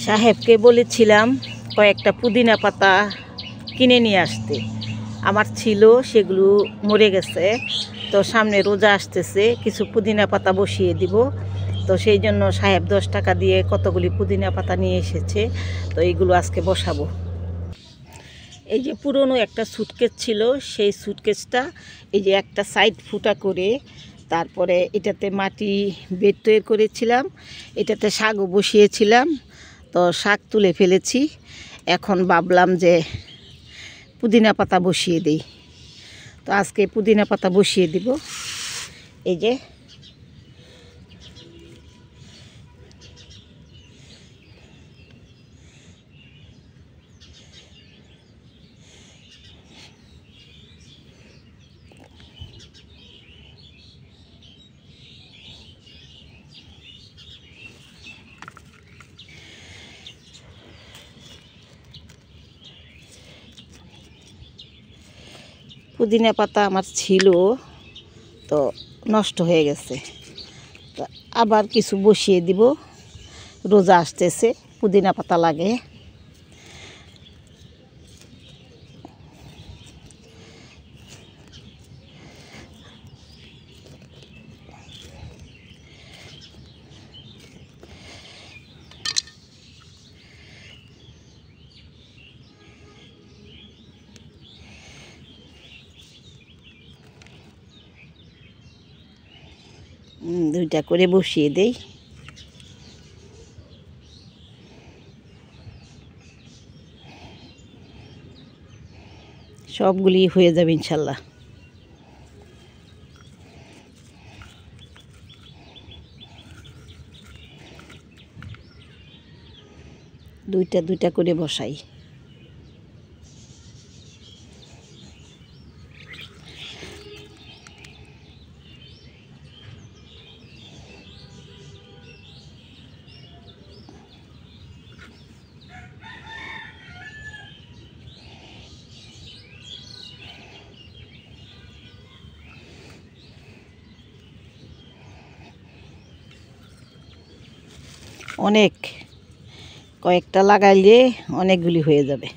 সাহেবকে বলেছিলাম কয়েকটা পুদিনা পাতা কিনে নিয়ে আসতে। আমার ছিল, সেগুলো মরে গেছে। তো সামনে রোজা আসতেছে, কিছু পুদিনা পাতা বসিয়ে দিব। তো সেই জন্য সাহেব 10 টাকা দিয়ে কতগুলি পুদিনা পাতা নিয়ে এসেছে। তো এইগুলো আজকে বসাবো। এই যে পুরনো একটা সুটকেস ছিল, সেই সুটকেসটা এই যে একটা সাইড ফুটা করে, তারপরে এটাতে মাটি বেড তৈরি করেছিলাম, এটাতে শাকও বসিয়েছিলাম। তো শাক তুলে ফেলেছি, এখন ভাবলাম যে পুদিনা পাতা বসিয়ে দিই। তো আজকে পুদিনা পাতা বসিয়ে দিব। এই যে পুদিনা পাতা আমার ছিল, তো নষ্ট হয়ে গেছে। তো আবার কিছু বসিয়ে দিব, রোজা আসতেছে, পুদিনা পাতা লাগে। দুইটা করে বসিয়ে দেই। সবগুলি হয়ে যাবে ইনশাল্লাহ। দুইটা দুইটা করে বসাই। অনেক, কয়েকটা লাগাইলে অনেকগুলি হয়ে যাবে।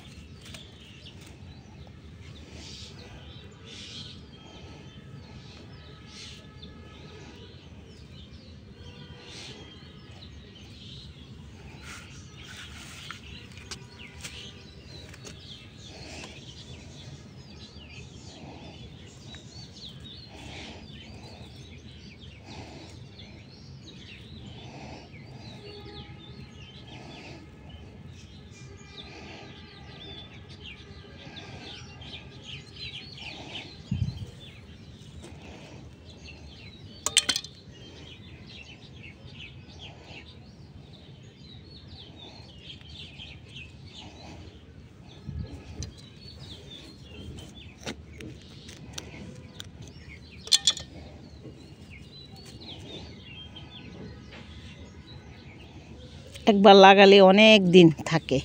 একবার লাগালে অনেক দিন থাকে।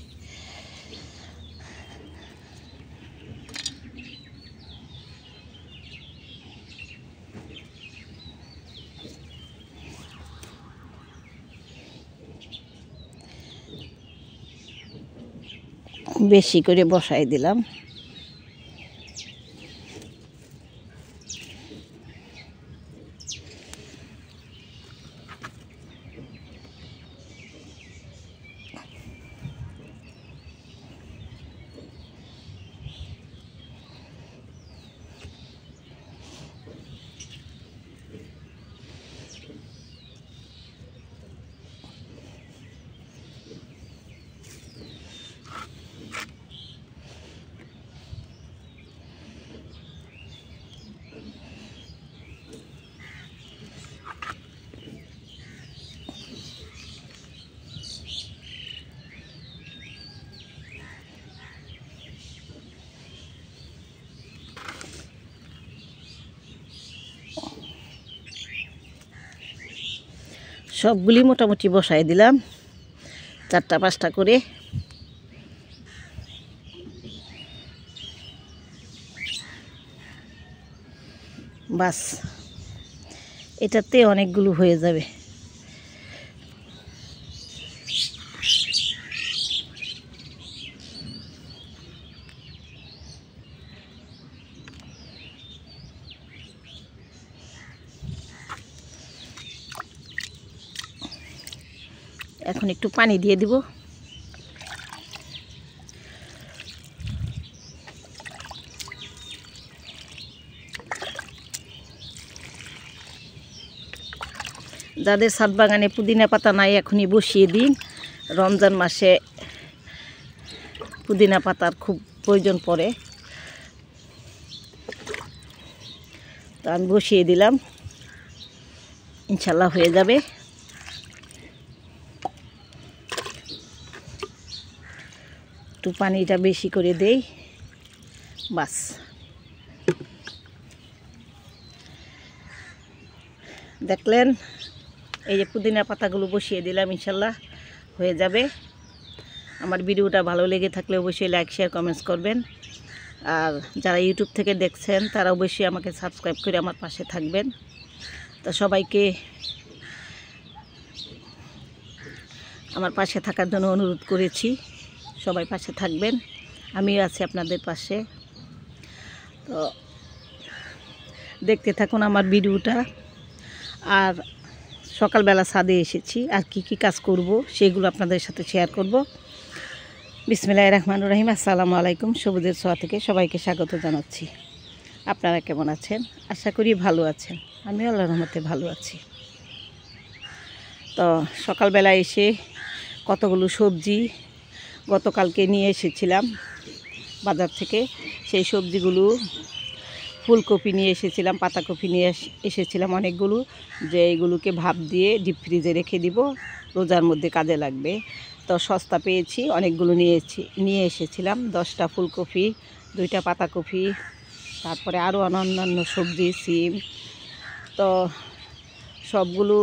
বেশি করে বসাই দিলাম। সবগুলি মোটামুটি বসাই দিলাম, 4টা 5টা করে। বাস, এটাতে অনেকগুলো হয়ে যাবে। এখন একটু পানি দিয়ে দিব। যাদের ছাদ বাগানে পুদিনা পাতা নাই এখনই বসিয়ে দিন। রমজান মাসে পুদিনা পাতার খুব প্রয়োজন পড়ে। তো আমি বসিয়ে দিলাম, ইনশাল্লাহ হয়ে যাবে। একটু পানিটা বেশি করে দেই, বাস। দেখলেন, এই যে পুদিনা পাতাগুলো বসিয়ে দিলাম, ইনশাল্লাহ হয়ে যাবে। আমার ভিডিওটা ভালো লেগে থাকলে অবশ্যই লাইক শেয়ার কমেন্টস করবেন। আর যারা ইউটিউব থেকে দেখছেন তারা অবশ্যই আমাকে সাবস্ক্রাইব করে আমার পাশে থাকবেন। তো সবাইকে আমার পাশে থাকার জন্য অনুরোধ করেছি, সবাই পাশে থাকবেন, আমিও আছি আপনাদের পাশে। তো দেখতে থাকুন আমার ভিডিওটা। আর সকালবেলা ছাদে এসেছি, আর কি কি কাজ করব সেগুলো আপনাদের সাথে শেয়ার করব। বিসমিল্লাহির রহমানির রহিম। আসসালামু আলাইকুম। সবুজের ছোঁয়া থেকে সবাইকে স্বাগত জানাচ্ছি। আপনারা কেমন আছেন? আশা করি ভালো আছেন। আমি আল্লাহর রহমতে ভালো আছি। তো সকালবেলা এসে কতগুলো সবজি গতকালকে নিয়ে এসেছিলাম বাজার থেকে। সেই সবজিগুলো ফুলকপি নিয়ে এসেছিলাম, পাতাকপি নিয়ে এসেছিলাম অনেকগুলো, যে এইগুলোকে ভাপ দিয়ে ডিপ ফ্রিজে রেখে দিব, রোজার মধ্যে কাজে লাগবে। তো সস্তা পেয়েছি, অনেকগুলো নিয়ে এসেছিলাম। 10টা ফুলকপি, 2টা পাতাকপি, তারপরে আরও অন্যান্য সবজি, সিম। তো সবগুলো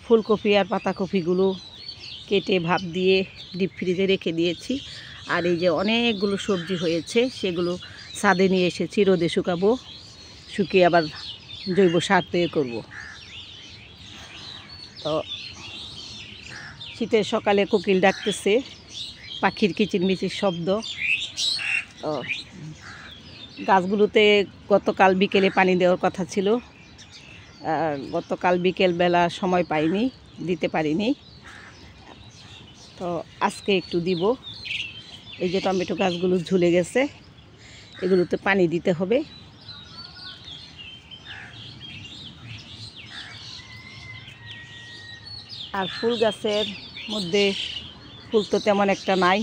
ফুলকপি আর পাতাকপিগুলো কেটে ভাপ দিয়ে ডিপ ফ্রিজে রেখে দিয়েছি। আর এই যে অনেকগুলো সবজি হয়েছে, সেগুলো ছাদে নিয়ে এসেছি, রোদে শুকাবো, শুকিয়ে আবার জৈব সার তৈরি করব। তো শীতের সকালে কোকিল ডাকতেছে, পাখির কিচিরমিচির শব্দ। তো গাছগুলোতে গতকাল বিকেলে পানি দেওয়ার কথা ছিল, গতকাল বিকেলবেলা সময় পাইনি, দিতে পারিনি। তো আজকে একটু দিব। এই যে টমেটো গাছগুলো ঝুলে গেছে, এগুলোতে পানি দিতে হবে। আর ফুল গাছের মধ্যে ফুল তো তেমন একটা নাই,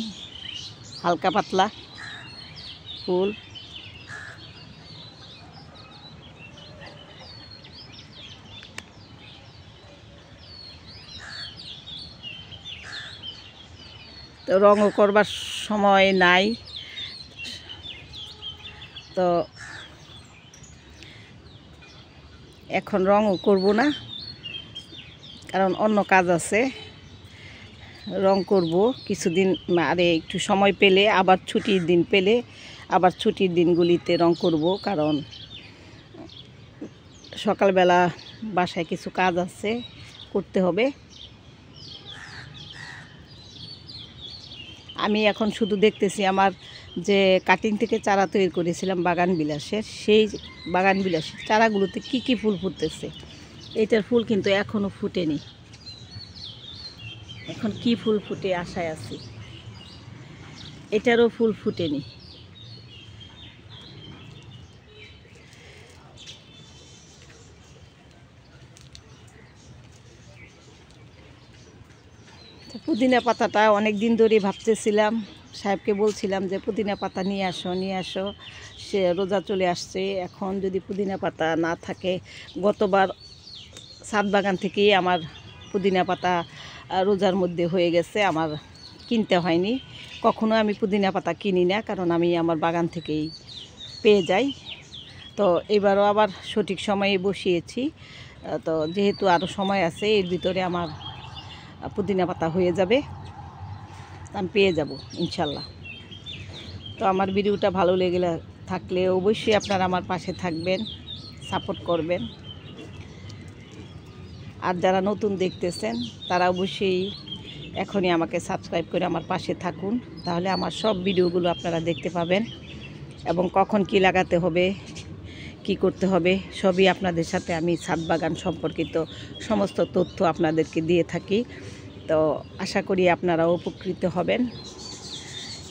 হালকা পাতলা ফুল। তো রঙও করবার সময় নাই, তো এখন রঙও করব না, কারণ অন্য কাজ আছে। রং করব কিছুদিন, আরে একটু সময় পেলে, আবার ছুটির দিন পেলে, আবার ছুটির দিনগুলিতে রং করব। কারণ সকালবেলা বাসায় কিছু কাজ আছে, করতে হবে। আমি এখন শুধু দেখতেছি আমার যে কাটিং থেকে চারা তৈরি করেছিলাম বাগান বিলাসের, সেই বাগান বিলাসের চারাগুলোতে কি কি ফুল ফুটতেছে। এইটার ফুল কিন্তু এখনও ফুটেনি, এখন কি ফুল ফুটে আশায় আছি। এটারও ফুল ফুটেনি। পুদিনা পাতাটা অনেক দিন ধরে ভাবতেছিলাম, সাহেবকে বলছিলাম যে পুদিনা পাতা নিয়ে আসো নিয়ে আসো। সে রোজা চলে আসছে, এখন যদি পুদিনা পাতা না থাকে, গতবার ছাদ বাগান থেকেই আমার পুদিনা পাতা রোজার মধ্যে হয়ে গেছে, আমার কিনতে হয়নি। কখনো আমি পুদিনা পাতা কিনি না, কারণ আমি আমার বাগান থেকেই পেয়ে যাই। তো এবারও আবার সঠিক সময়ে বসিয়েছি। তো যেহেতু আরও সময় আছে, এর ভিতরে আমার পুদিনা পাতা হয়ে যাবে, আমি পেয়ে যাব ইনশাল্লাহ। তো আমার ভিডিওটা ভালো লেগে থাকলে অবশ্যই আপনারা আমার পাশে থাকবেন, সাপোর্ট করবেন। আর যারা নতুন দেখতেছেন তারা অবশ্যই এখনই আমাকে সাবস্ক্রাইব করে আমার পাশে থাকুন, তাহলে আমার সব ভিডিওগুলো আপনারা দেখতে পাবেন। এবং কখন কি লাগাতে হবে, কি করতে হবে, সবই আপনাদের সাথে আমি ছাদ বাগান সম্পর্কিত সমস্ত তথ্য আপনাদেরকে দিয়ে থাকি। তো আশা করি আপনারাও উপকৃত হবেন।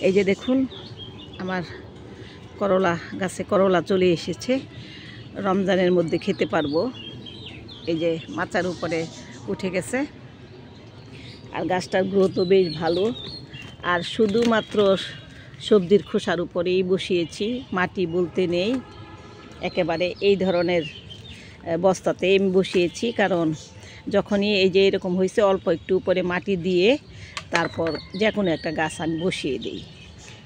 এই যে দেখুন আমার করলা গাছে করলা চলে এসেছে, রমজানের মধ্যে খেতে পারবো। এই যে মাচার উপরে উঠে গেছে, আর গাছটার গ্রোথও বেশ ভালো। আর শুধুমাত্র সবজির খোসার উপরেই বসিয়েছি, মাটি বলতে নেই, একেবারে এই ধরনের বস্তাতে আমি বসিয়েছি। কারণ যখনই এই যে এরকম হয়েছে অল্প একটু উপরে মাটি দিয়ে তারপর যে কোনো একটা গাছ আমি বসিয়ে দিই।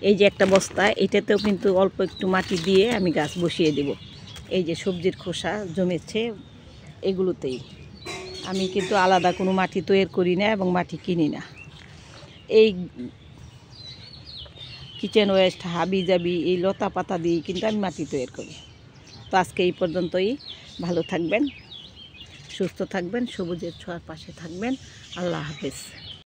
এই যে একটা বস্তা, এটাতেও কিন্তু অল্প একটু মাটি দিয়ে আমি গাছ বসিয়ে দেব। এই যে সবজির খোসা জমেছে এগুলোতেই, আমি কিন্তু আলাদা কোনো মাটি তৈরি করি না এবং মাটি কিনি না। এই কিচেন ওয়েস্ট, হাবি জাবি, এই লতা পাতা দিয়ে কিন্তু আমি মাটি তৈরি করি। তো আজকে এই পর্যন্তই। ভালো থাকবেন, সুস্থ থাকবেন, সবুজের ছোঁয়ার পাশে থাকবেন। আল্লাহ হাফেজ।